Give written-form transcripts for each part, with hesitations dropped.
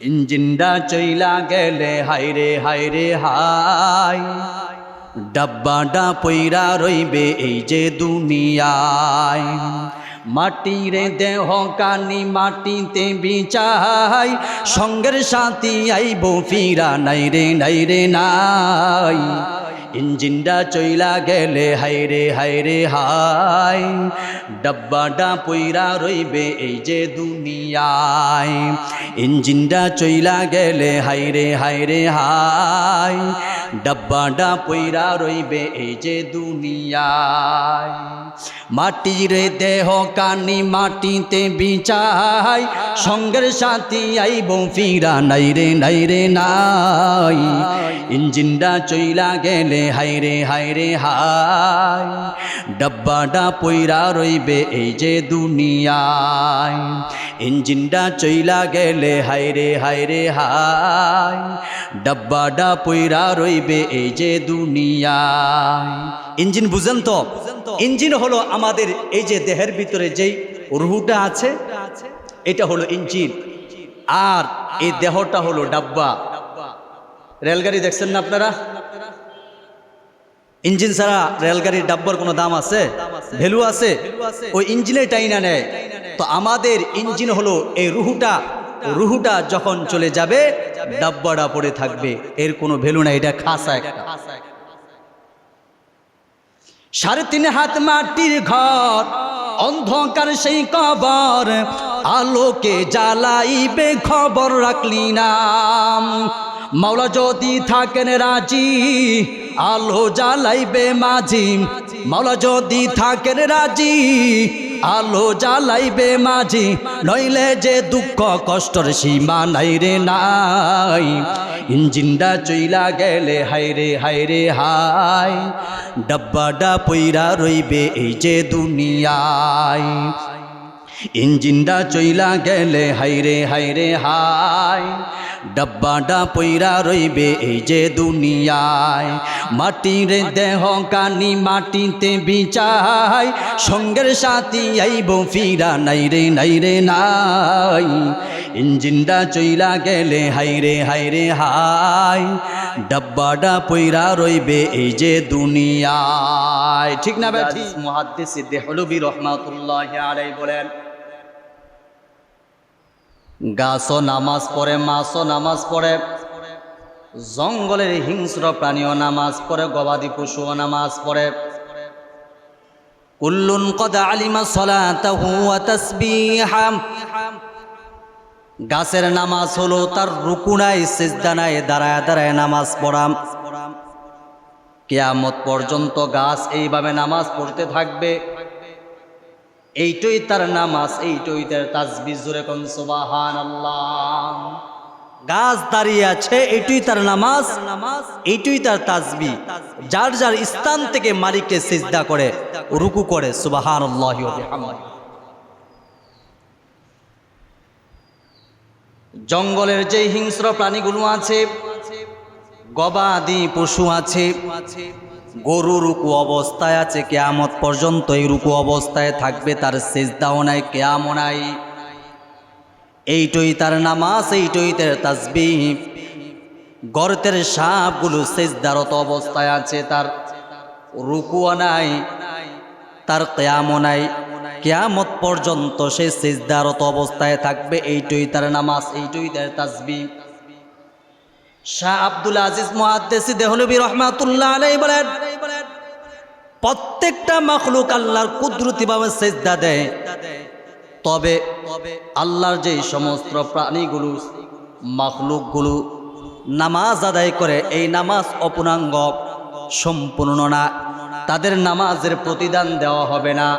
ইঞ্জিনটা চইলা গেলে হাইরে হাইরে হাই, ডাব্বাটা পইরা রইবে এই যে দুনিয়ায়। মাটিরে দেহ কানি মাটিতে বিছাই, সঙ্গের সাথী আইব ফিরা নাই রে নাই রে নাই। ইঞ্জিনটা চইলা গেলে হাইরে হাইরে হাই, ডাব্বাটা পইরা রইবে এই যে দুনিয়ায়। ইঞ্জিনটা চইলা গেলে হাইরে হাইরে হাই, ডাব্বাটা পইরা রইবে এই যে দুনিয়ায়। মাটির দেহ কানি মাটিতে বিছাই, সঙ্গের সাথী আইব ফিরা নাই রে নাই রে নাই। ইঞ্জিনটা চইলা গেলে হাইরে হাইরে হাই, ডাব্বাটা পইরা রইবে এই যে দুনিয়ায়। ইঞ্জিনটা চইলা গেলে হাইরে হাইরে হাই, ডাব্বাটা পইরা রইবে এই যে দুনিয়ায়। ইঞ্জিন বুঝেন তো? ইঞ্জিন হলো আমাদের এই যে দেহের ভিতরে যেই রুহুটা আছে, এটা হলো ইঞ্জিন, আর এই দেহটা হলো ডাব্বা। রেলগাড়ি দেখছেন না আপনারা? ইঞ্জিন ছাড়া রেলগাড়ির ডাব্বার কোনো দাম আছে? ভ্যালু আছে? ওই ইঞ্জিনে টাইনা নেয়। তো আমাদের ইঞ্জিন হলো এই রুহুটা। রুহুটা যখন চলে যাবে ডাব্বাটা পড়ে থাকবে, এর কোনো ভ্যালু নাই, এটা খাসা একটা। 3.5 হাত মাটির ঘর, অন্ধকার সেই কবর, আলোকে জ্বালাইবে খবর রাখলি না। মাওলা যদি থাকেন রাজি, আলো জ্বালাইবে মাঝি। মাওলা যদি থাকেন রাজি, আলো জ্বালাইবে মাঝি। নইলে যে দুঃখ কষ্টর সীমা নাই রে নাই। ইঞ্জিনটা চইলা গেলে হাইরে হাইরে হাই, ডাব্বাটা পইরা রইবে এই যে দুনিয়ায়। ইঞ্জিনটা চইলা গেলে হাইরে হাইরে হাই, ডাব্বাটা পইরা রইবে এই যে দুনিয়ায়। মাটির দেহ কানি মাটিতে বিছাই, সঙ্গের সাথী আইব ফিরা নাই রে নাই রে নাই। ইঞ্জিনটা চইলা গেলে হাইরে হাইরে হাই, ডাব্বাটা পইরা রইবে এই যে দুনিয়ায়। ঠিক না ভাই? মুহাদ্দিস দেহলভী রাহমাতুল্লাহি আলাইহি বলেন, গাছও নামাজ পড়ে, মাছও নামাজ পড়ে, জঙ্গলের হিংস্র প্রাণীও নামাজ পড়ে, গবাদি পশুও নামাজ পড়ে। কুল্লুন কদ আলিমা সলাতাহু ওয়া তাসবিহা। গাছের নামাজ হলো তার রুকু নাই, সিজদা নাই, দাঁড়ায় দাঁড়ায় নামাজ পড়া। কিয়ামত পর্যন্ত গাছ এইভাবে নামাজ পড়তে থাকবে। এইটাই তার নামাজ, এইটাই তার তাসবিহ। জোরে কোন সুবহানাল্লাহ। গাছ দাঁড়িয়ে আছে, এইটাই তার নামাজ, এইটাই তার তাসবিহ। যার যার স্থান থেকে মালিককে সিজদা করে, রুকু করে। সুবহানাল্লাহি ওয়া বিহামদিহি। জঙ্গলের যে হিংস্র প্রাণীগুলো আছে, গবাদি পশু আছে, গরু রুকু অবস্থায় আছে, কিয়ামত পর্যন্ত এই রুকু অবস্থায় থাকবে, তার সিজদাও নাই, কিয়ামও নাই। এইটাই তার নামাজ, এইটাই তার তাসবিহ। গর্তের সাপগুলো সিজদারত অবস্থায় আছে, তার রুকুও নাই, তার কিয়ামও নাই। কিয়ামত পর্যন্ত সে সিজদারত অবস্থায় থাকবে। এইটাই তার নামাজ, এইটাই তার তাসবিহ। শাহ আব্দুল আজিজ মুহাদ্দিস দেহলভী রাহমাতুল্লাহি আলাইহি বলেন, প্রত্যেকটা মাখলুক আল্লাহর কুদরতিভাবে সিজদা দেয়, তবে আল্লাহর যে সমস্ত প্রাণীগুলো, মাখলুকগুলো নামাজ আদায় করে, এই নামাজ অপূর্ণাঙ্গ, সম্পূর্ণ না। তাদের নামাজের প্রতিদান দেওয়া হবে না।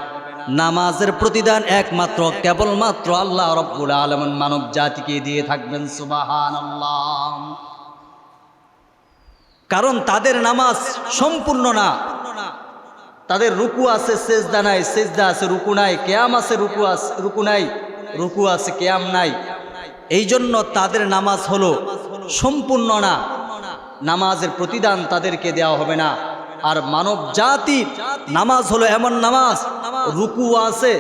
নামাজের প্রতিদান একমাত্র কেবলমাত্র আল্লাহ রাব্বুল আলামিন মানব জাতিকে দিয়ে থাকবেন। সুবহানাল্লাহ। কারণ তাদের নামাজ সম্পূর্ণ না। তাদের রুকু আছে, সিজদা নাই, সিজদা আছে, রুকু নাই, কিয়াম আছে, রুকু আছে, রুকু নাই, রুকু আছে, কিয়াম নাই। এই জন্য তাদের নামাজ হলো সম্পূর্ণ না। নামাজের প্রতিদান তাদেরকে দেওয়া হবে না। আর মানব জাতির নামাজ হলো এমন নামাজ, রুকু আছে,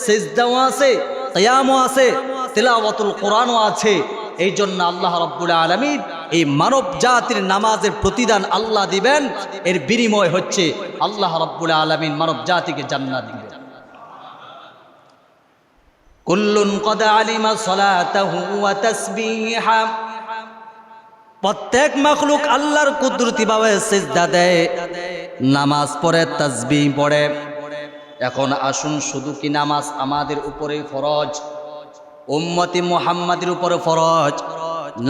সিজদাও আছে, কিয়ামও আছে, তিলাওয়াতুল কোরআনও আছে, এই জন্য আল্লাহ রাব্বুল আলামিন এই মানব জাতির নামাজের প্রতিদান আল্লাহ দিবেন, এর বিনিময় হচ্ছে আল্লাহ রাব্বুল আলামিন মানব জাতিকে জান্নাত দিবেন। কুল্লুন ক্বাদ আলিমা সালাতাহু ওয়া তাসবিহা, প্রত্যেক মাখলুক আল্লাহর কুদরতিভাবে সিজদা দেয়, নামাজ পড়ে, তাসবিহ পড়ে। এখন আসুন, শুধু কি নামাজ আমাদের উপরে ফরজ, উম্মতি মুহাম্মাদের উপরে ফরজ?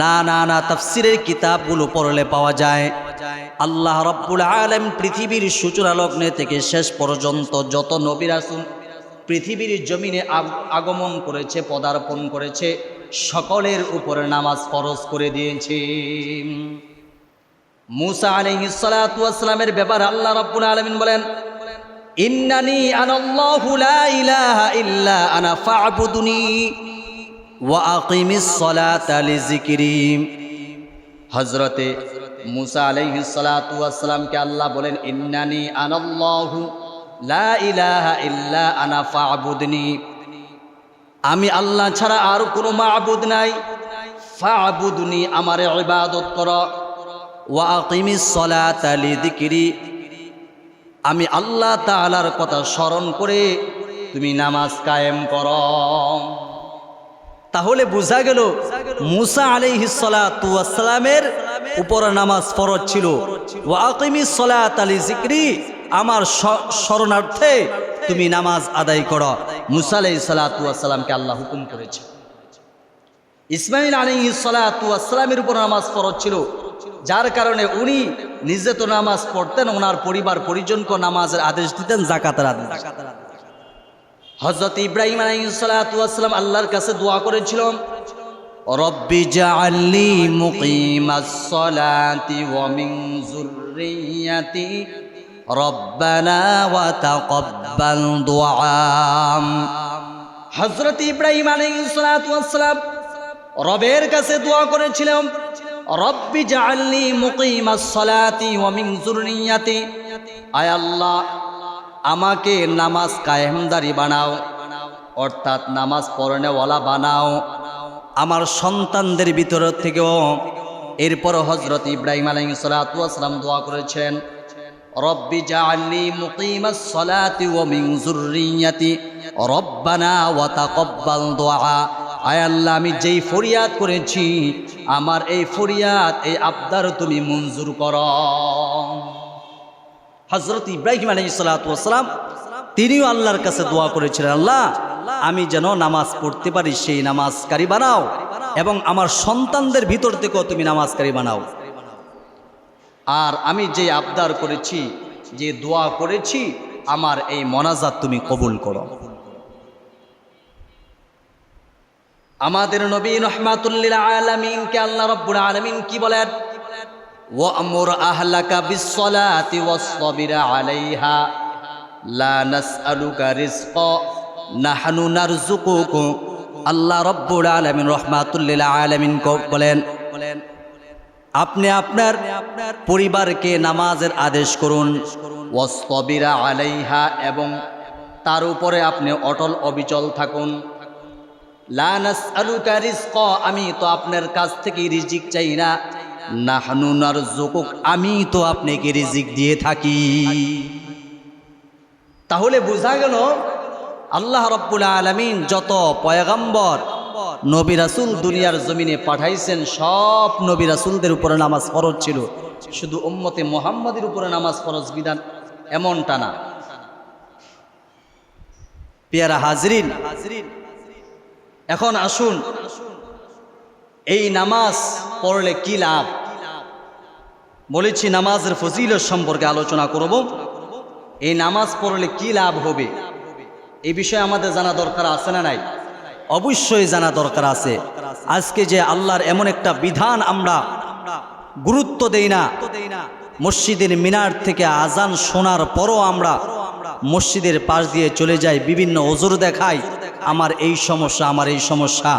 না না না, তাফসীরের কিতাবগুলো পড়লে পাওয়া যায় আল্লাহ রাব্বুল আলামিন পৃথিবীর সূচনা লগ্নে থেকে শেষ পর্যন্ত যত নবী রাসূল পৃথিবীর জমিনে আগমন করেছে, পদার্পণ করেছে, সকলের উপরে নামাজ ফরজ করে দিয়েছে। মূসা আলাইহিস সালাতু ওয়াস সালামের ব্যাপারে আল্লাহ রাব্বুল আলামিন বলেন, ইন্নানি আনাল্লাহু লা ইলাহা ইল্লা আনা ফা'বুদুনি ওয়া আকিমিস সালাতা লিযিকরি। হযরতে মূসা আলাইহিস সালাতু ওয়াস সালামকে আল্লাহ বলেন, ইন্নানি আনাল্লাহু লা ইলাহা ইল্লা আনা ফা'বুদনি, আমি আল্লাহ ছাড়া আর কোনো মাবুদ নাই, ফা'বুদনি, আমার ইবাদত কর, ওয়া আকিমিস সালাতা লিযিকরি, আমি আল্লাহ তাআলার কথা স্মরণ করে তুমি নামাজ কায়েম কর। তাহলে বোঝা গেল মূসা আলাইহিস সালাতু ওয়াস সালামের উপর নামাজ ফরজ ছিল। ওয়া আকিমিস সালাতা লিযিকরি, আমার স্মরণার্থে তুমি নামাজ আদায় করো। মূসা আলাইহিস সালাতু ওয়াস সালামকে আল্লাহ হুকুম করেছে। ইসমাঈল আলাইহিস সালাতু ওয়াস সালামের উপর নামাজ ফরজ ছিল, যার কারণে উনি নিজে তো নামাজ পড়তেন, ওনার পরিবার পরিজনকে নামাজের আদেশ দিতেন, যাকাতের আদেশ। হযরত ইব্রাহিম আলাইহিস সালাতু ওয়াস সালাম আল্লাহর কাছে দোয়া করেছিলেন, রব্বি জাআলনি মুকিমাস সালাতি ওয়া মিন যুররিয়াতি রব্বানা ওয়া তাকাব্বাল দুআ। হযরত ইব্রাহিম আলাইহিস সালাতু ওয়াস সালাম রবের কাছে দোয়া করেছিলেন, রব্বি জাআলনি মুকিমাস সালাতি ওয়া মিন যুররিয়াতি, আয় আল্লাহ আমাকে নামাজ কায়েমদারি বানাও, অর্থাৎ নামাজ পড়নেওয়ালা বানাও আমার সন্তানদের ভিতর থেকেও। এরপর হযরত ইব্রাহিম আলাইহিস সালাতু ওয়াস সালাম দোয়া করেছেন, রব্বি জাআলনি মুকিমাস সালাতি ওয়া মিন যুররিয়াতি রব্বানা ওয়া তাকাব্বাল দুআ, আয় আল্লাহ আমি যেই ফরিয়াদ করেছি আমার এই ফরিয়াদ, এই আবদার তুমি মঞ্জুর করো। হযরত ইব্রাহিম আলাইহিস সালাতু ওয়াস সালাম তিনিও আল্লাহর কাছে দোয়া করেছিলেন, আল্লাহ আমি যেন নামাজ পড়তে পারি সেই নামাজকারী বানাও, এবং আমার সন্তানদের ভিতর থেকেও তুমি নামাজকারী বানাও। আর আমি যে আবদার করেছি, যে দোয়া করেছি, আমার এই মোনাজাত তুমি কবুল করো। আমাদের নবী রাহমাতুল লিল আলামিনকে আল্লাহ রাব্বুল আলামিন কি বলেন, ওয়া'মুর আহলাকা বিস-সালাতি ওয়াসতাবির আলাইহা লা নাসআলুকা রিজকা নাহনু নারযুকুকুম। আল্লাহ রাব্বুল আলামিন রাহমাতুল লিল আলামিন বলেন, আপনি আপনার পরিবারকে নামাজের আদেশ করুন, ওয়াসতাবির আলাইহা, এবং তার উপরে আপনি অটল অবিচল থাকুন। লা নাসআলুকা রিজকা, আমি তো আপনার কাছ থেকে রিজিক চাই না, নাহনু নারযুকুক, আমি তো আপনাকে রিজিক দিয়ে থাকি। তাহলে বোঝা গেল আল্লাহ রাব্বুল আলামিন যত পয়গম্বর নবী রাসূল দুনিয়ার জমিনে পাঠাইছেন, সব নবী রাসূলদের উপরে নামাজ ফরজ ছিল, শুধু উম্মতে মুহাম্মাদের উপরে নামাজ ফরজ বিধান এমনটা না। পেয়ারা হাজরিন, এখন আসুন এই নামাজ পড়লে কি লাভ। বলেছি নামাজের ফজিলত সম্পর্কে আলোচনা করব। এই নামাজ পড়লে কি লাভ হবে এই বিষয়ে আমাদের জানা দরকার আছে না নাই? অবশ্যই জানা দরকার আছে। আজকে যে আল্লাহর এমন একটা বিধান আমরা গুরুত্ব দেই না, মসজিদের মিনার থেকে আজান শোনার পরও আমরা মসজিদের পাশ দিয়ে চলে যাই, বিভিন্ন ওজর দেখাই, আমার এই সমস্যা, আমার এই সমস্যা,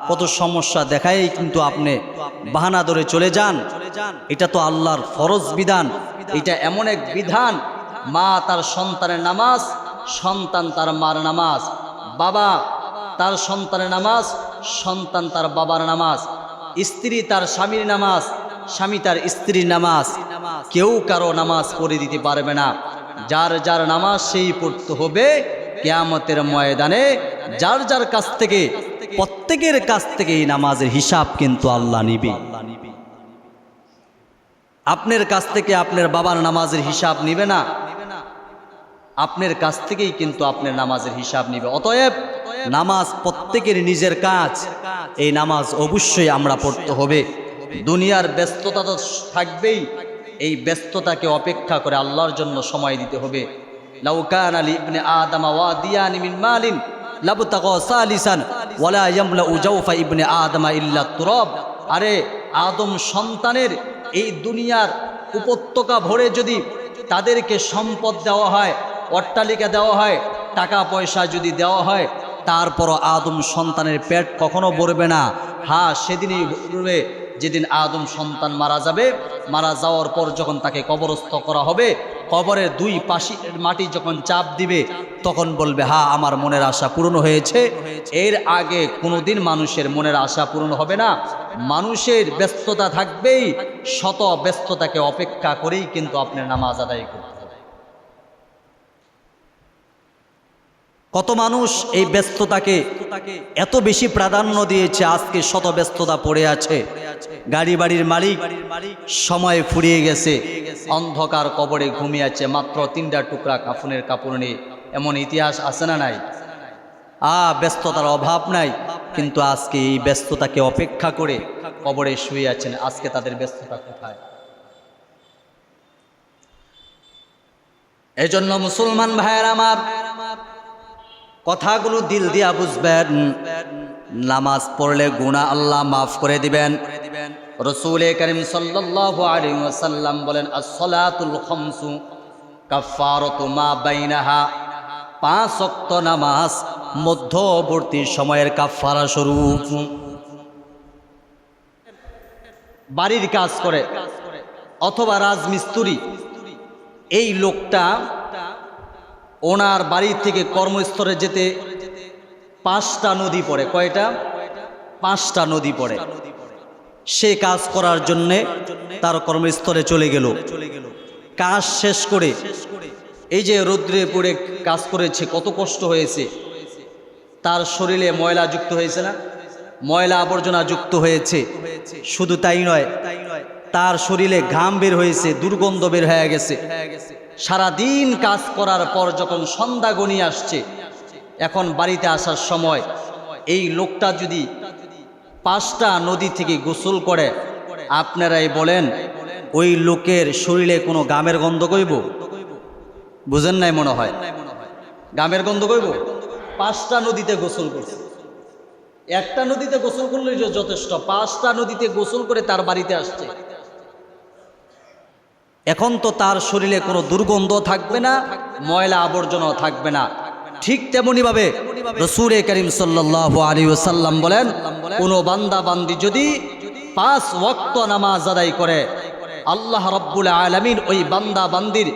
কত সমস্যা দেখাই কিন্তু আপনি বাহানা ধরে চলে যান। এটা তো আল্লাহর ফরজ বিধান। এটা এমন এক বিধান, মা তার সন্তানের নামাজ, সন্তান তার মার নামাজ, বাবা তার সন্তানের নামাজ, সন্তান তার বাবার নামাজ, স্ত্রী তার স্বামীর নামাজ, স্বামী তার স্ত্রীর নামাজ, কেউ কারো নামাজ পড়ে দিতে পারবে না। যার যার নামাজ সেই পড়তে হবে। কিয়ামতের ময়দানে যার যার কাছ থেকে, প্রত্যেকের কাছ থেকে এই নামাজের হিসাব কিন্তু আল্লাহ নিবে। আপনার কাছ থেকে আপনার বাবার নামাজের হিসাব নিবে না, আপনার কাছ থেকেই কিন্তু আপনার নামাজের হিসাব নিবে। অতএব নামাজ প্রত্যেকের নিজের কাজ, এই নামাজ অবশ্যই আমরা পড়তে হবে। দুনিয়ার ব্যস্ততা তো থাকবেই, এই ব্যস্ততাকে অপেক্ষা করে আল্লাহর জন্য সময় দিতে হবে। লাউ কানা লিবনে আদম ওয়াদিয়ান মিন মালিন লাবতাগা সালিসান ওয়ালা ইয়ামলাউ জাওফা ইবনে আদম ইল্লা তুরাব। আরে আদম সন্তানের এই দুনিয়ার উপত্যকা ভরে যদি তাদেরকে সম্পদ দেওয়া হয়, অট্টালিকা দেওয়া হয়, টাকা পয়সা যদি দেওয়া হয়, তারপরও আদম সন্তানের পেট কখনো ভরবে না। হ্যাঁ, সেদিনই ভরবে যেদিন আদম সন্তান মারা যাবে। মারা যাওয়ার পর যখন তাকে কবরস্থ করা হবে, কবরের দুই পাশে মাটি যখন চাপ দিবে, তখন বলবে হ্যাঁ আমার মনের আশা পূরণ হয়েছে। এর আগে কোনোদিন মানুষের মনের আশা পূরণ হবে না। মানুষের ব্যস্ততা থাকবেই, শত ব্যস্ততাকে অপেক্ষা করেই কিন্তু আপনার নামাজ আদায় করতে হবে। কত মানুষ এই ব্যস্ততাকে এত বেশি প্রাধান্য দিয়েছে, আজকে শত ব্যস্ততা পড়ে আছে। গাড়ি বাড়ির মালিক সময় ফুরিয়ে গেছে, অন্ধকার কবরে ঘুমিয়ে আছে, মাত্র 3টা টুকরা কাফনের কাপড় নিয়ে। এমন ইতিহাস আছে না নাই? ব্যস্ততার অভাব নাই, কিন্তু আজকে এই ব্যস্ততাকে অপেক্ষা করে কবরে শুয়ে আছেন। আজকে তাদের ব্যস্ততা কোথায়? এজন্য মুসলমান ভাইয়ের আমার, কথাগুলো দিল দিয়া বুঝবেন। নামাজ পড়লে গুনাহ আল্লাহ মাফ করে দিবেন। রাসূল কারীম সাল্লাল্লাহু আলাইহি ওয়াসাল্লাম বলেন, আস-সালাতুল খামসু কাফফারাতু মা বাইনাহা। 5 ওয়াক্ত নামাজ মধ্যবর্তী সময়ের কাফফারা স্বরূপ। বাড়ির কাজ করে অথবা রাজমিস্ত্রি, এই লোকটা ওনার বাড়ি থেকে কর্মস্থলে যেতে 5টা নদী পড়ে। কয়টা? 5টা নদী পড়ে। সে কাজ করার জন্যে তার কর্মস্থলে চলে গেল। কাজ শেষ করে এই যে রৌদ্রে পড়ে কাজ করেছে, কত কষ্ট হয়েছে, তার শরীরে ময়লা যুক্ত হয়েছে না? ময়লা আবর্জনা যুক্ত হয়েছে। শুধু তাই নয়, তার শরীরে ঘাম বের হয়েছে, দুর্গন্ধ বের হয়ে গেছে। সারাদিন কাজ করার পর যখন সন্ধ্যা গণিয়ে আসছে, এখন বাড়িতে আসার সময় এই লোকটা যদি 5টা নদী থেকে গোসল করে, আপনারাই বলেন ওই লোকের শরীরে কোনো গামের গন্ধ কইব? বুঝেন নাই মনে হয়? গামের গন্ধ কইব? 5টা নদীতে গোসল করছে। একটা নদীতে গোসল করলে যথেষ্ট, 5টা নদীতে গোসল করে তার বাড়িতে আসছে। এখন তো তার শরীরে কোনো দুর্গন্ধ থাকবে না, ময়লা আবর্জনাও থাকবে না। ঠিক তেমনি ভাবে রাসূল কারীম সাল্লাল্লাহু আলাইহি ওয়াসাল্লাম বলেন, কোন বান্দা বান্দি যদি 5 ওয়াক্ত নামাজ আদায় করে, আল্লাহ রাব্বুল আলামিন ওই বান্দা বান্দির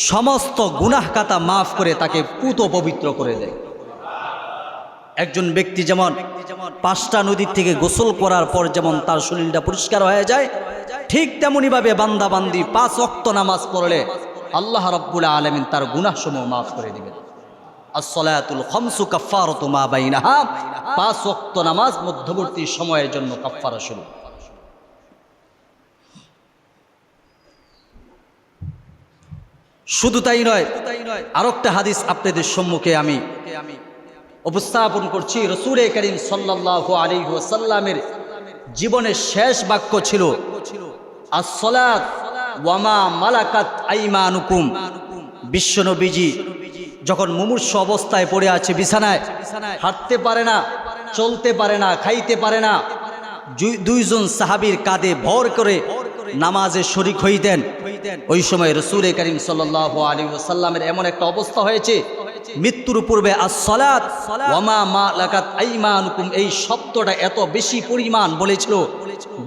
সমস্ত গুনাহ খাতা মাফ করে তাকে পুত পবিত্র করে দেয়। একজন ব্যক্তি যেমন 5টা নদীর থেকে গোসল করার পর যেমন তার শরীরটা পরিষ্কার হয়ে যায়, ঠিক তেমনি ভাবে বান্দা বান্দি 5 ওয়াক্ত নামাজ পড়লে আল্লাহ রাব্বুল আলামিন তার গুনাহসমূহ মাফ করে দিবেন। আস-সালাতুল খামসু কাফফারাতু মা বাইনাহা। 5 ওয়াক্ত নামাজ মধ্যবর্তী সময়ের জন্য কাফফারা স্বরূপ। শুধু তাই নয়, আরেকটা হাদিস আপনাদের সম্মুখে আমি উপস্থাপন করছি। রাসূল কারীম সাল্লাল্লাহু আলাইহি ওয়াসাল্লামের জীবনের শেষ বাক্য ছিল, আস-সালাত ওয়া মা মালাকাত আইমানুকুম। বিশ্বনবীজি যখন মুমূর্ষু অবস্থায় পড়ে আছে বিছানায়, হাঁটতে পারে না, চলতে পারে না, খাইতে পারে না, 2জন সাহাবীর কাঁধে ভর করে নামাজে শরীক হইতেন। ওই সময় রাসূল কারীম সাল্লাল্লাহু আলাইহি ওয়াসাল্লামের এমন একটা অবস্থা হয়েছে, মৃত্যুর পূর্বে আস-সালাত ওয়া মা মালাকাত আইমানুকুম এই শব্দটা এত বেশি পরিমাণ বলেছিল,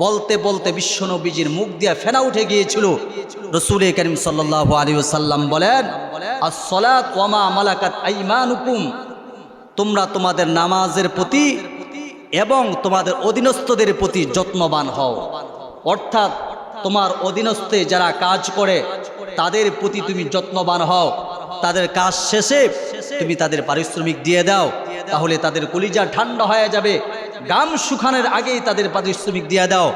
বলতে বলতে বিশ্বনবীজির মুখ দিয়ে ফেনা উঠে গিয়েছিল। রাসূল কারীম সাল্লাল্লাহু আলাইহি ওয়াসাল্লাম বলেন, আস-সালাত ওয়া মা মালাকাত আইমানুকুম, তোমরা তোমাদের নামাজের প্রতি এবং তোমাদের অধীনস্থদের প্রতি যত্নবান হও। অর্থাৎ তোমার অধীনস্থে যারা কাজ করে তাদের প্রতি তুমি যত্নবান হও, তাদের কাজ শেষে তুমি তাদের পারিশ্রমিক দিয়ে দাও, তাহলে তাদের কলিজা ঠান্ডা হয়ে যাবে। গাম শুকানোর আগেই তাদের পারিশ্রমিক দিয়ে দাও।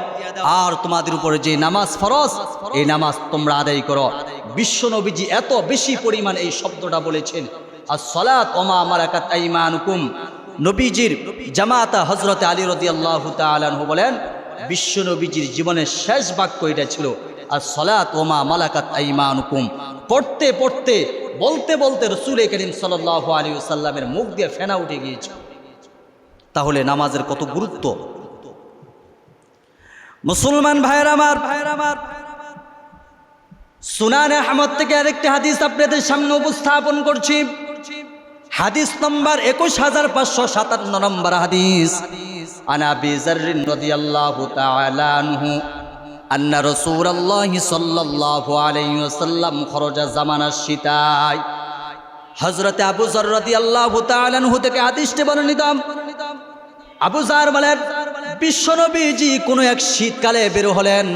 আর তোমাদের উপরে যে নামাজ ফরজ, এই নামাজ তোমরা আদায় করো। বিশ্বনবীজি এত বেশি পরিমাণ এই শব্দটা বলেছেন, as-salat ওয়া মা মালাকাত আইমানুকুম। নবীজির জামাতা হযরত আলী রাদিয়াল্লাহু তাআলা আনহু বলেন, বিশ্বনবীজির জীবনের শেষ বাক্য এটা ছিল, as-salat ওয়া মা মালাকাত আইমানুকুম। পড়তে পড়তে বলতে বলতে রাসূল করিম সাল্লাল্লাহু আলাইহি ওয়াসাল্লামের মুখ দিয়ে ফেনা উঠে গিয়েছে। তাহলে নামাজের কত গুরুত্ব। মুসলমান ভাইরা আমার, সুনান আহমদ থেকে আরেকটি হাদিস আপনাদের সামনে উপস্থাপন করছি। হাদিস নম্বর 21557 নম্বর হাদিস। আন আবি যারর রাদিয়াল্লাহু তাআলা আনহু আন্না রাসূলুল্লাহি সাল্লাল্লাহু আলাইহি ওয়াসাল্লাম খরাজা জামানাশ শীতায়। হযরত আবু যর রাদিয়াল্লাহু তাআলা আনহু থেকে হাদিসটি বর্ণিত। আবু যর বলেন, বিশ্বনবীজি কোনো এক শীতকালে বের হলেন।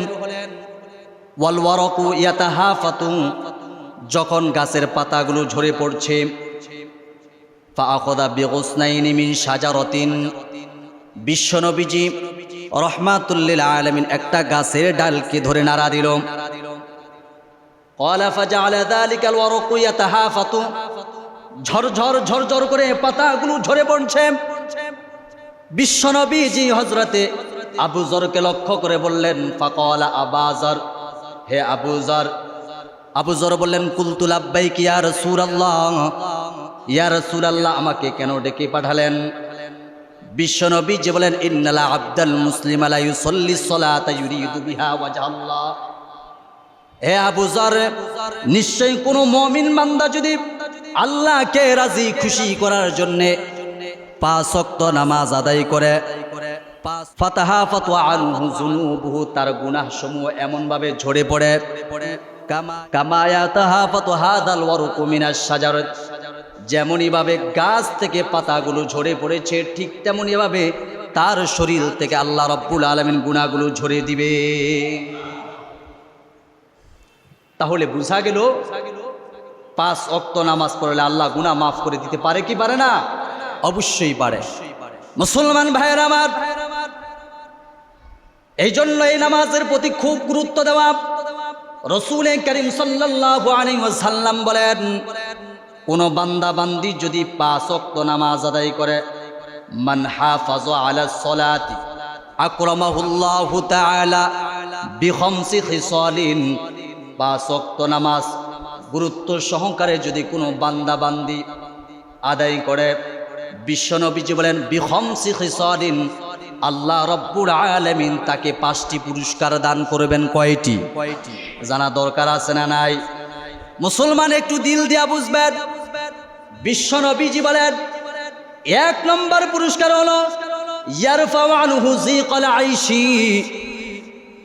ওয়াল ওয়ারাকু ইয়াতাহাফাতু, যখন গাছের পাতাগুলো ঝরে পড়ছে। ফাআখাযা বিগুসনাইনি মিন শাজারাতিন, বিশ্বনবীজি রাহমাতুল লিল আলামিন একটা গাছের ডালকে ধরে নাড়া দিল। ক্বালা ফাজাআলা যালিকাল ওয়ারাকু ইয়াতাহাফাতু, ঝরঝর ঝরঝর করে পাতাগুলো ঝরে পড়ছে। বিশ্বনবীজি হযরতে আবু যরকে লক্ষ্য করে বললেন, ফাকালা আবা যর, হে আবু যর। আবু যর বললেন, কুলতু লাব্বাইক ইয়া রাসূলুল্লাহ, ইয়া রাসূলুল্লাহ, আমাকে কেন ডেকে পাঠালেন? বিশ্বনবীজি বলেন, ইন্নাল আবদাল মুসলিমা লা ইউসাল্লি সলাতা ইউরিদু বিহা ওয়াজহাল্লাহ। হে আবু যর, নিশ্চয়ই কোনো মুমিন বান্দা যদি আল্লাহকে রাজি খুশি করার জন্য 5 ওয়াক্ত নামাজ আদায় করে, ফাতাহাফাতু আনহু যুনুবুহু, তার গুনাহসমূহ এমন ভাবে ঝরে পড়ে, কামা ইয়াতাহাফাতু হাযাল ওয়ারাকু মিনাশ শাজারাত, যেমনই ভাবে গাছ থেকে পাতাগুলো ঝরে পড়েছে, ঠিক তেমনই ভাবে তার শরীর থেকে আল্লাহ রাব্বুল আলামিন গুনাহগুলো ঝরে দিবে। তাহলে বোঝা গেল 5 ওয়াক্ত নামাজ পড়লে আল্লাহ গুনাহ মাফ করে দিতে পারে কি পারে না? অবশ্যই পারে। মুসলমান ভাইয়েরা আমার, এই জন্য এই নামাজের প্রতি খুব গুরুত্ব দেওয়া। রাসূল করিম সাল্লাল্লাহু আলাইহি ওয়াসাল্লাম বলেন, কোন বান্দা বান্দি যদি 5 ওয়াক্ত নামাজ আদায় করে, মান হাফাযা আলাস সালাতি আকরামাহুল্লাহু তাআলা বিখামসি খিসালিন, 5 ওয়াক্ত নামাজ গুরুত্ব সহকারে যদি কোনো বান্দা বান্দি আদায় করে, বিশ্বনবীজি বলেন, বিখামসি খিসালিন, আল্লাহ রাব্বুল আলামিন তাকে 5টি পুরস্কার দান করবেন। কয়টি? জানা দরকার আছে না নাই? মুসলমান একটু দিল দিয়া বুঝবেন। বিশ্বনবীজি বলেন, 1 নম্বর পুরস্কার হলো ইয়ারফাউ আনহু যিকাল আইশি,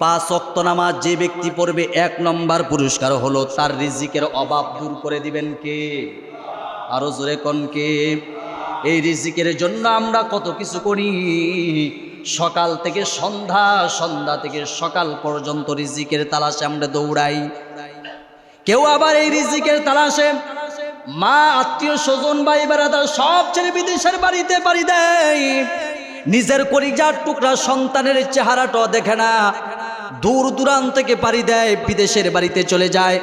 5 ওয়াক্ত নামাজ যে ব্যক্তি পড়বে, 1 নম্বর পুরস্কার হলো তার রিজিকের অভাব দূর করে দিবেন কে? আরো জোরে কোন কে? এই রিজিকের জন্য আমরা কত কিছু করি। সকাল থেকে সন্ধ্যা, সন্ধ্যা থেকে সকাল পর্যন্ত রিজিকের তালাশে আমরা দৌড়াই। কেউ আবার এই রিজিকের তালাশে মা, আত্মীয় স্বজন, ভাই বেড়াদার সব ছেড়ে বিদেশের বাড়িতে বাড়ি দেয়। নিজের কলিজার টুকরা সন্তানের চেহারাটা দেখে না, দূর দূরান্ত থেকে পাড়ি দেয়, বিদেশের বাড়িতে চলে যায়।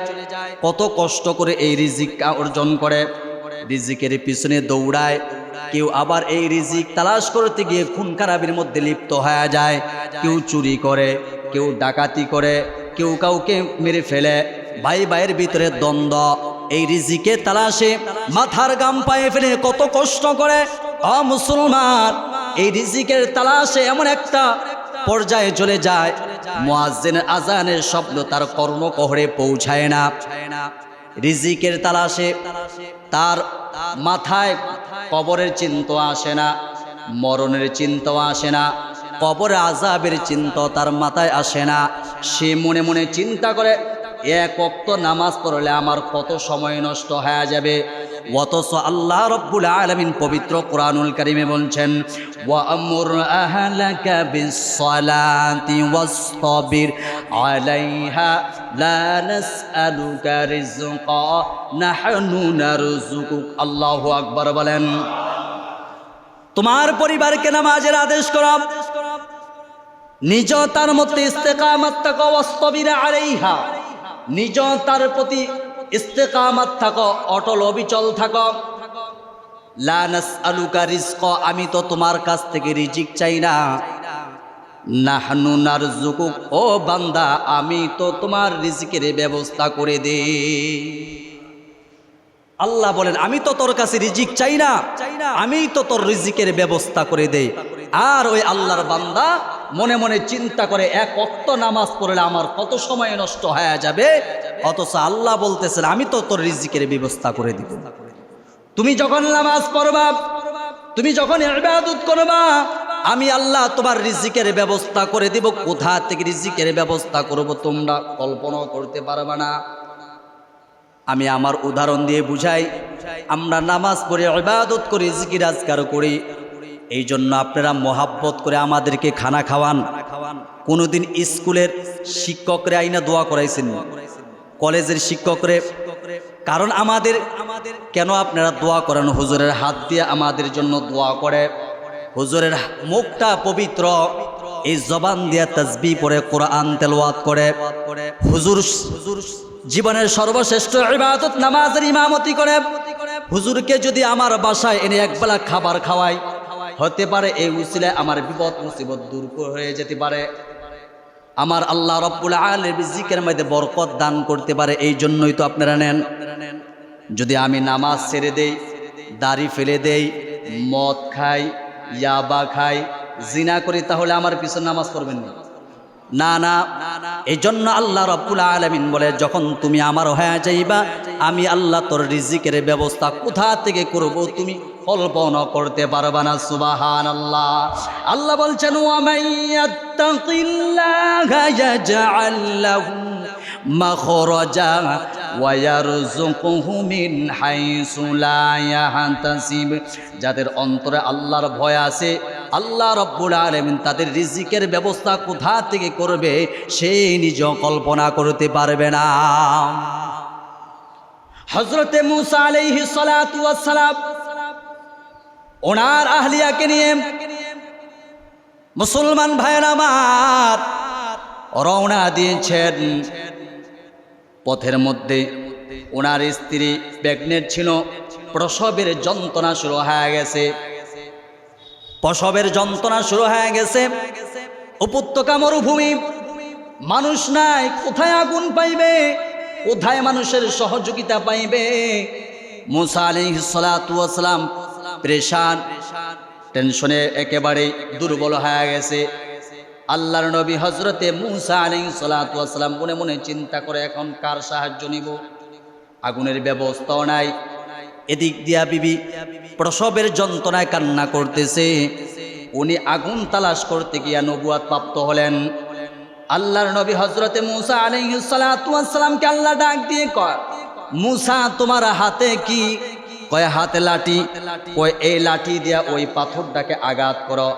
কত কষ্ট করে এই রিজিক অর্জন করে, রিজিকের পিছনে দৌড়ায়। কেউ আবার এই রিজিক তালাশ করতে গিয়ে খুন খারাপির মধ্যে লিপ্ত হয়ে যায়। কেউ চুরি করে, কেউ ডাকাতি করে, কেউ কাউকে মেরে ফেলে, ভাই ভাইয়ের ভিতরে দ্বন্দ্ব। এই রিজিকের তালাশে মাথার গাম পায়ে ফেলে কত কষ্ট করে। মুসলমান, এই রিজিকের তালাশে এমন একটা পর্যায়ে চলে যায়, মুয়াজ্জিনের আজানের শব্দ তার কর্ণকহরে পৌঁছায় না। রিজিকের তালাশে তার মাথায় কবরের চিন্তা আসে না, মরণের চিন্তা আসে না, কবরে আযাবের চিন্তা তার মাথায় আসে না। সে মনে মনে চিন্তা করে, 1 ওয়াক্ত নামাজ পড়লে আমার কত সময় নষ্ট হয়ে যাবে, অথচ আল্লাহ রাব্বুল আলামিন পবিত্র কোরআনুল কারীমে বলছেন ওয়া'মুর আহলাকা বিস-সালাতি ওয়াসতাবির আলাইহা লা নাসআলুকা রিজকা নাহনু নারযুকুক। আল্লাহু আকবার বলেন। তোমার পরিবারকে নামাজের আদেশ করো, নিজ তার মধ্যে ইস্তেকামাত থাকো, ওয়াসতাবির আলাইহা, নিজ তার প্রতি ইস্তেকামাত থাকো, অটল অবিচল থাকো। লা নাসআলুকা রিজকা, আমি তো তোমার কাছ থেকে রিজিক চাই না। নাহনু নারযুকুক, ও বান্দা আমি তো তোমার রিজিকের ব্যবস্থা করে দেই। আল্লাহ বলেন আমি তো তোর কাছে রিজিক চাই না, আমি তো তোর রিজিকের ব্যবস্থা করে দেই। আর ওই আল্লাহর বান্দা মনে মনে চিন্তা করে এক ওয়াক্ত নামাজ পড়লে আমার কত সময় নষ্ট হয়ে যাবে, অথচ আল্লাহ বলতেছেন আমি তো তোর রিজিকের ব্যবস্থা করে দিব। তুমি যখন নামাজ পড়বা, তুমি যখন ইবাদত করবা, আমি আল্লাহ তোমার রিজিকের ব্যবস্থা করে দিব। কোথা থেকে রিজিকের ব্যবস্থা করব তোমরা কল্পনা করতে পারবে না। আমি আমার উদাহরণ দিয়ে বুঝাই। আমরা নামাজ পড়ে ইবাদত করি, জিকির আজকার করি, এই জন্য আপনারা মোহাব্বত করে আমাদেরকে খানা খাওয়ান। কোনোদিন স্কুলের শিক্ষকরা আইনা দোয়া করাইছেন, কলেজের শিক্ষকরে? কারণ আমাদের কেন আপনারা দোয়া করেন? হুজুরের হাত দিয়ে আমাদের জন্য দোয়া করে, হুজুরের মুখটা পবিত্র, এই জবান দিয়ে তাসবিহ পড়ে, কোরআন তেলাওয়াত করে। হুজুর জীবনের সর্বশ্রেষ্ঠ ইবাদত নামাজের ইমামতি করে। হুজুরকে যদি আমার বাসায় এনে একবেলা খাবার খাওয়াই, হতে পারে এই উসিলায় আমার বিপদ মুসিবত দূর হয়ে যেতে পারে, আমার আল্লাহ রাব্বুল আলামিন রিজিকের মধ্যে বরকত দান করতে পারে। এই জন্যই তো আপনারা নেন। যদি আমি নামাজ ছেড়ে দেই, দাড়ি ফেলে দেই, মদ খাই, ইয়াবা খাই, জিনা করি, তাহলে আমার পিছনে নামাজ পড়বেন না? না। এই জন্য আল্লাহ রাব্বুল আলামিন বলে যখন তুমি আমার হয়ে যাইবা, আমি আল্লাহ তোর রিজিকের ব্যবস্থা কোথা থেকে করব তুমি কল্পনা করতে পারবা না। সুবহানাল্লাহ। আল্লাহ বলছেন ওয়া মাইয়াত্তাকিল্লাহা ইয়াজআল লাহু মাখরাজা ওয়া ইয়ারযুকুহু মিন হাইসু লা ইয়াহতাসিব। যাদের অন্তরে আল্লাহর ভয় আছে, আল্লাহ রাব্বুল আলামিন তাদের রিজিকের ব্যবস্থা কোথা থেকে করবে সে নিজে কল্পনা করতে পারবে না। হযরতে মূসা আলাইহিস সালাতু ওয়াস সালাম ওনার আহলিয়াকে নিয়ে, মুসলমান ভাইয়েরা আমার, রওনা দিয়েছেন। পথের মধ্যে ওনার স্ত্রী প্রেগনেন্ট ছিল, প্রসবের যন্ত্রণা শুরু হয়ে গেছে, প্রসবের যন্ত্রণা শুরু হয়ে গেছে। উপত্যকা মরুভূমি, মানুষ নাই, কোথায় আগুন পাইবে, কোথায় মানুষের সহযোগিতা পাইবে? মূসা আলাইহিস সালাতু ওয়াস সালাম পরেশান, টেনশনে একেবারে দুর্বল হয়ে গেছে। আল্লাহর নবী হযরতে মূসা আলাইহিস সালাতু ওয়াস সালাম মনে মনে চিন্তা করে এখন কার সাহায্য নিব? আগুনের ব্যবস্থাও নাই। এদিক দিয়া বিবি প্রসবের যন্ত্রণায় কান্না করতেছে। উনি আগুন তালাশ করতে গিয়া নবুয়ত প্রাপ্ত হলেন। আল্লাহর নবী হযরতে মূসা আলাইহিস সালাতু ওয়াস সালামকে আল্লাহ ডাক দিয়ে কয়, মূসা তোমার হাতে কি? কয় হাতে লাঠি। কয় এই লাঠি দিয়া ওই পাথরটাকে আঘাত করো।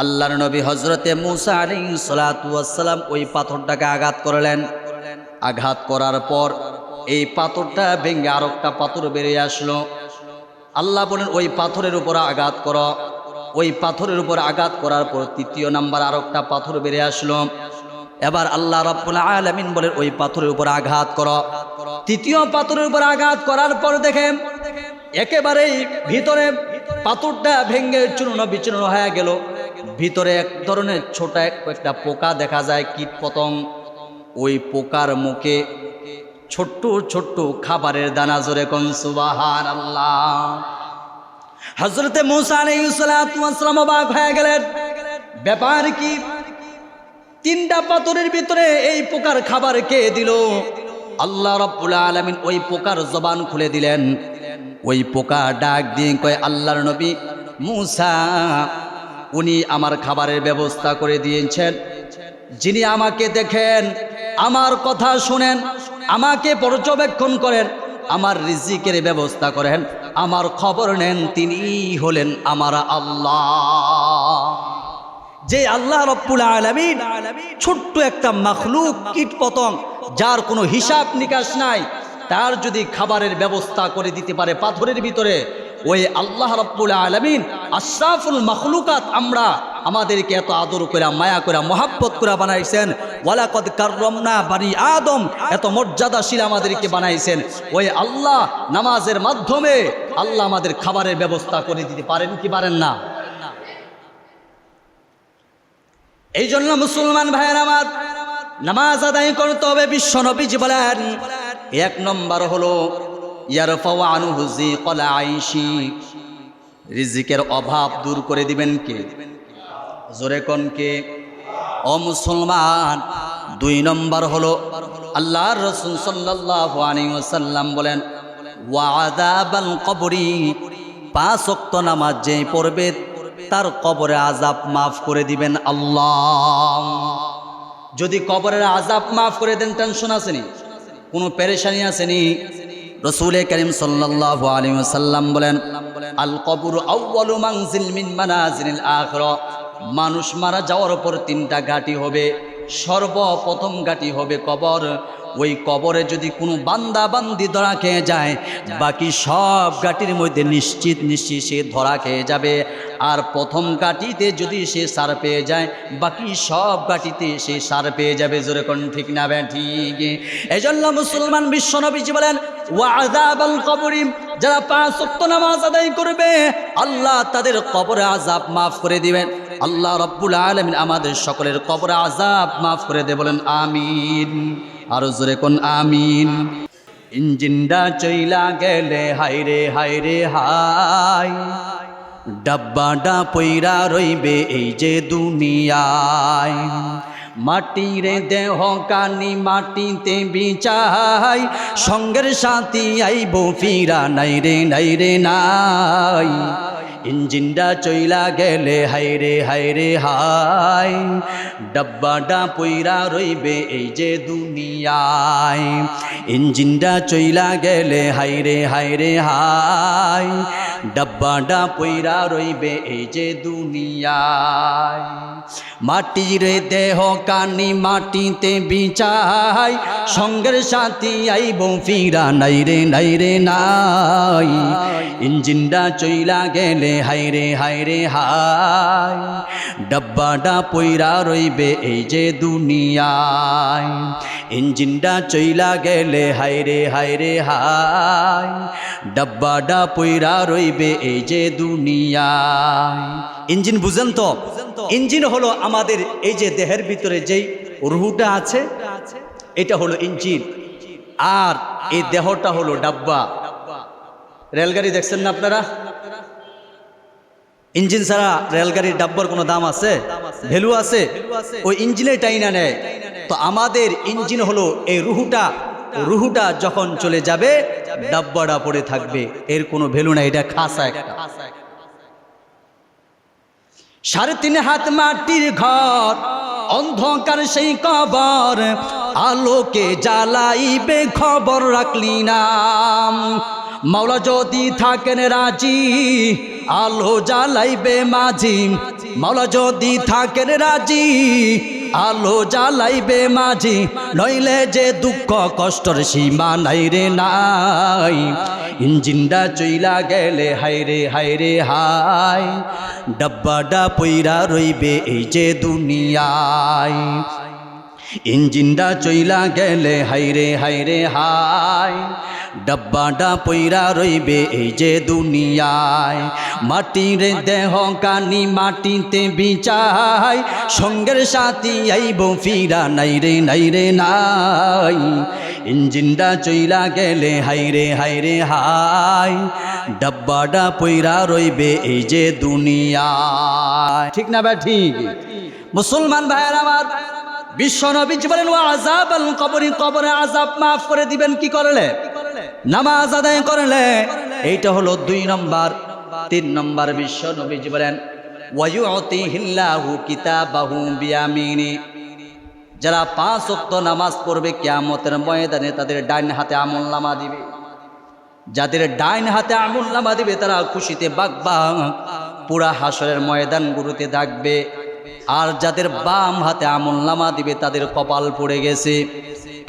আল্লাহর নবী হযরতে মূসা আলাইহিস সালাতু ওয়াস সালাম ওই পাথরটাকে আঘাত করলেন। আঘাত করার পর এই পাথরটা ভেঙে আরেকটা পাথর বেরিয়ে আসলো। আল্লাহ বলেন ওই পাথরের উপর আঘাত করো। ওই পাথরের উপর আঘাত করার পর তৃতীয় নাম্বার আরেকটা পাথর বেরিয়ে আসলো। এবার আল্লাহ রাব্বুল আলামিন বলেন ওই পাথরের উপর আঘাত করো। তৃতীয় পাথরের উপর আঘাত করার পর দেখেন একেবারেই ভিতরে পাথরটা ভেঙে চূর্ণ বিচূর্ণ হয়ে গেল। ভিতরে এক ধরনের ছোট একটা পোকা দেখা যায়, কীট পতঙ্গ। ওই পোকার মুখে ছোট্ট ছোট্ট খাবারের দানা, জোরে কোন সুবহানাল্লাহ। হযরতে মূসা আলাইহিস সালাতু ওয়াস সালাম অবাক হয়ে গেলেন, ব্যাপার কি? তিনটা পাথরের ভিতরে এই পোকার খাবার কে দিল? আল্লাহ রাব্বুল আলামিন ওই পোকার জবান খুলে দিলেন। ওই পোকা ডাক দিয়ে কয়, আল্লাহর নবী মূসা উনি আমার খাবারের ব্যবস্থা করে দিয়েছেন। যিনি আমাকে দেখেন, আমার কথা শুনেন, আমাকে পর্যবেক্ষণ করেন, আমার রিজিকের ব্যবস্থা করেন, আমার খবর নেন, তিনি হলেন আমার আল্লাহ। যে আল্লাহ রব্বুল আলামিন ছোট্ট একটা মাখলুক, কীট পতঙ্গ, যার কোনো হিসাব নিকাশ নাই, তার যদি খাবারের ব্যবস্থা করে দিতে পারে পাথরের ভিতরে, ওই আল্লাহ রব্বুল আলামিন আশরাফুল মাখলুকাত আমরা আমাদেরকে এত আদর করে, মায়া করে, মহাব্বত করে বানাইছেন। ওয়ালাকাদ কাররামনা বানি আদম, এত মর্যাদাশীল আমাদেরকে বানাইছেন। ওই আল্লাহ নামাজের মাধ্যমে আল্লাহ আমাদের খাবারের ব্যবস্থা করে দিতে পারেন কি পারেন না? এই জন্য মুসলমান ভাইয়ের আমার, নামাজ আদায় করতে হবে। বিশ্ব নবীজি বলেন, এক নম্বর হলো ইয়ারফাউ আনহু যিকাল আইশি, রিজিকের অভাব দূর করে দিবেন কে? জোরে কোন কে? ও মুসলমান। দুই নম্বর হলো আল্লাহর রাসূল সাল্লাল্লাহু আলাইহি ওয়াসাল্লাম বলেন, ওয়া আযাবাল কবরি, 5 ওয়াক্ত নামাজ যে পড়বে তার কবরে আযাব মাফ করে দিবেন আল্লাহ। যদি কবরের আযাব মাফ করে দেন, টেনশন আসেনি, কোনো পেরেশানি আসেনি? রাসূল কারীম সাল্লাল্লাহু আলাইহি ওয়াসাল্লাম বলেন, আল কবরু আউয়ালু মানজিল মিন মানাজিলিল আখিরাহ, মানুষ মারা যাওয়ার পর 3টা ঘাঁটি হবে, সর্বপ্রথম ঘাঁটি হবে কবর। ওই কবরে যদি কোনো বান্দা বান্দি ধরা খেয়ে যায়, বাকি সব ঘাঁটির মধ্যে নিশ্চিত সে ধরা খেয়ে যাবে। আর প্রথম ঘাঁটিতে যদি সে সার পেয়ে যায়, বাকি সব ঘাঁটিতে সে সার পেয়ে যাবে। জোরে কোন ঠিক না ঠিক? এই জন্য মুসলমান বিশ্ব নবীজি বলেন, ওয়া আযাবাল কবরি, যারা 5 ওয়াক্ত নামাজ আদায় করবে আল্লাহ তাদের কবরে আযাব মাফ করে দিবেন। আল্লাহ রব্বুল আলামিন আমাদের সকলের কবরে আযাব মাফ করে দে, বলেন আমিন। আর জোরে কোন আমিন। ইঞ্জিনটা চইলা গেলে হায়রে হায়রে হায়, ডাব্বাটা পইরা রইবে এই যে দুনিয়ায়। মাটিরে দেহ কানি মাটিতে বিছাই, সঙ্গের সাথী আইব ফিরা নাই রে নাই রে নাই। ইঞ্জিনটা চইলা গেলে হায়রে হায়রে হায়, ডাব্বাটা পইরা রইবে এই যে দুনিয়ায়। ইঞ্জিনটা চইলা গেলে হায়রে হায়রে হায়, ডাব্বাটা পইরা রইবে এই যে দুনিয়ায়। মাটির দেহ কানি মাটিতে বিছাই, সঙ্গের সাথী আইব ফিরা নাই রে নাই রে নাই। ইঞ্জিনটা চইলা গেলে হায়রে হায়রে হায়, ডাব্বাটা পইরা রইবে এই যে দুনিয়ায়। ইঞ্জিনটা চইলা গেলে হায়রে হায়রে হায়, ডাব্বাটা পইরা রইবে এই যে দুনিয়ায়। ইঞ্জিন বুঝেন তো? ইঞ্জিন হলো আমাদের এই যে দেহের ভিতরে যেই রুহটা আছে, এটা হলো ইঞ্জিন। আর এই দেহটা হলো ডাব্বা। রেলগাড়ি দেখছেন না আপনারা? ইঞ্জিন ছাড়া রেলগাড়ির ডাব্বার কোনো দাম আছে? ভ্যালু আছে? ওই ইঞ্জিনে টাইনা নেয়। তো আমাদের ইঞ্জিন হলো এই রুহুটা। রুহুটা যখন চলে যাবে, ডাব্বাটা পড়ে থাকবে, এর কোনো ভ্যালু নাই। এটা খাসা একটা। 3.5 হাত মাটির ঘর, অন্ধকার সেই কবর, আলোকে জ্বালাইবে খবর রাখলি নাম। মাওলা যদি থাকেন রাজি, আলো জ্বালাইবে মাঝি। মাওলা যদি থাকেন রাজি, আলো জ্বালাইবে মাঝি। নইলে যে দুঃখ কষ্টর সীমা নাই রে নাই। ইঞ্জিনটা চইলা গেলে হায়রে হায়রে হায়, ডাব্বাটা পইরা রইবে এই যে দুনিয়ায়। ইঞ্জিনটা চইলা গেলে হায়রে হায়রে হায়, ডাব্বাটা পইরা রইবে এই যে দুনিয়ায়। মাটির দেহ কানি মাটিতে বিছাই, সঙ্গের সাথী আইব ফিরা নাই রে নাই রে নাই। ইঞ্জিনটা চইলা গেলে হায়রে হায়রে হায়, ডাব্বাটা পইরা রইবে এই যে দুনিয়ায়। ঠিক না ভাই? ঠিক। মুসলমান ভাইয়ের আমার, বিশ্ব নবীজি বলেন, ওয়া আযাবাল কবরি, কবরে আযাব মাফ করে দিবেন কি করলে? নামাজ আদায় করলে। এইটা হলো 2 নম্বর। 3 নম্বর বিশ্ব নবীজি বলেন, ওয়া ইউতিহিল্লাহু কিতাবাহু বিয়ামিনি, যারা 5 ওয়াক্ত নামাজ পড়বে কিয়ামতের ময়দানে তাদের ডান হাতে আমলনামা দিবে। যাদের ডাইন হাতে আমলনামা দিবে তারা খুশিতে বাগবাগ পুরা হাসরের ময়দানগুলোতে থাকবে, আর যাদের বাম হাতে আমলনামা দিবে তাদের কপাল পড়ে গেছে।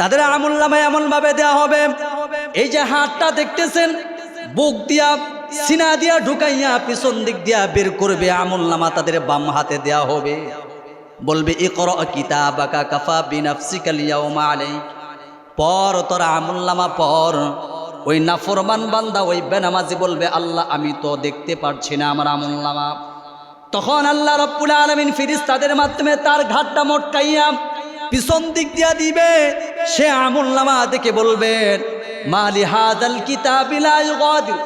তাদের আমলনামা এমনভাবে দেওয়া হবে, এই যে হাতটা দেখতেছেন বুক দিয়া সিনা দিয়া ঢুকাইয়া পিছন দিক দিয়া বের করবে আমলনামা তাদের বাম হাতে দেওয়া হবে। বলবে ইকরা কিতাবাকা কাফা বিনাফসিকাল ইয়াউমা আলাইক, পর তোর আমলনামা পর। ওই নাফরমান বান্দা ওই বেনামাজি বলবে আল্লাহ আমি তো দেখতে পারছি না আমার আমলনামা। তখন আল্লাহ রাব্বুল আলামিন ফেরেশতাদের মাধ্যমে তার ঘাটটা মটকাইয়া পিছন দিক দিয়া দিবে। সে আমলনামা দেখে বলবেন মালি হাযাল কিতাবি লা ইউগাদিরু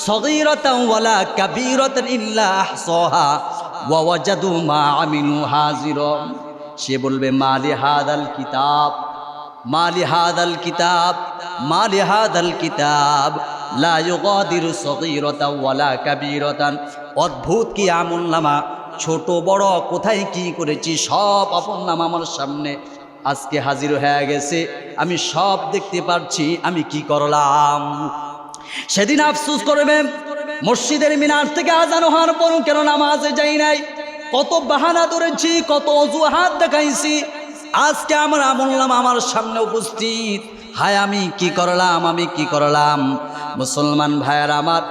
সগীরাতান ওয়ালা কাবীরাতান ইল্লা আহসাহা ওয়া ওয়াজাদু মা আমিলু হাজিরা। সে বলবে মালি হাযাল কিতাব, মালি হাযাল কিতাব, মালি হাযাল কিতাব লা ইউগাদিরু সগীরাতান ওয়ালা কাবীরাতান। অদ্ভুত কি আমলনামা, ছোট বড় কোথায় কি করেছি সব আমলনামা আমার সামনে আজকে হাজির হয়ে গেছে, আমি সব দেখতে পাচ্ছি, আমি কি করলাম। সেদিন আফসোস করবে মসজিদের মিনার থেকে আজান হওয়ার পরও কেন নামাজে যাই নাই, কত বাহানা ধরেছি, কত অজুহাত দেখাইছি, আজকে আমার আমলনামা আমার সামনে উপস্থিত, হায় আমি কি করলাম, আমি কি করলাম। মুসলমান ভাইয়েরা আমার,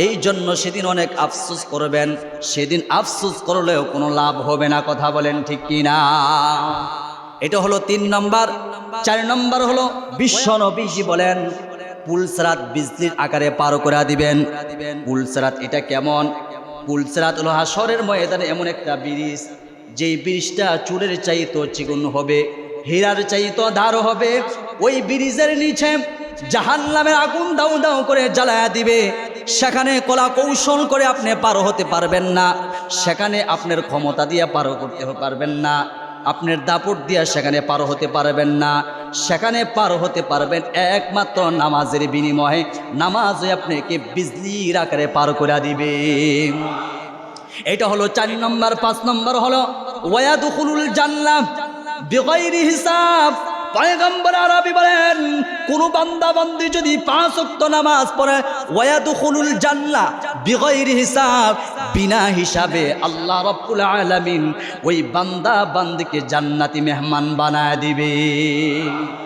এই জন্য সেদিন অনেক আফসোস করবেন, সেদিন আফসোস করলেও কোনো লাভ হবে না, কথা বলেন ঠিক কি না। এটা হলো 3 নম্বর। 4 নম্বর হলো বিশ্বনবীজি বলেন পুলসরাত বিজলির আকারে পার করে দিবেন। পুলসরাত এটা কেমন? পুলসরাত হলো হাসরের ময়দানে এমন একটা ব্রিজ, যেই ব্রিজটা চুলের চাইতো চিকন হবে, হীরার চাইতো ধার হবে। ওই ব্রিজের নিচে জাহান্নামের আগুন দাউ দাউ করে জ্বালায়া দিবে। সেখানে কলা কৌশল করে আপনি পার হতে পারবেন না, সেখানে আপনার ক্ষমতা দিয়ে পার করতে পারবেন না, আপনার দাপট দিয়ে সেখানে পার হতে পারবেন না। সেখানে পার হতে পারবেন একমাত্র নামাজের বিনিময়ে। নামাজে আপনাকে বিজলির আকারে পার করে দিবে। এটা হলো 4 নম্বর। 5 নম্বর হলো ওয়ায়াদখুলুল জান্নাহ বিগাইরি হিসাব। পয়গম্বর আরবি বলেন কোন বান্দা বান্দি যদি 5 ওয়াক্ত নামাজ পড়ে ওয়ায়াদখুলুল জান্নাহ বিগাইরি হিসাব, বিনা হিসাবে আল্লাহ রাব্বুল আলামিন ওই বান্দা বান্দিকে জান্নাতি মেহমান বানায় দিবে।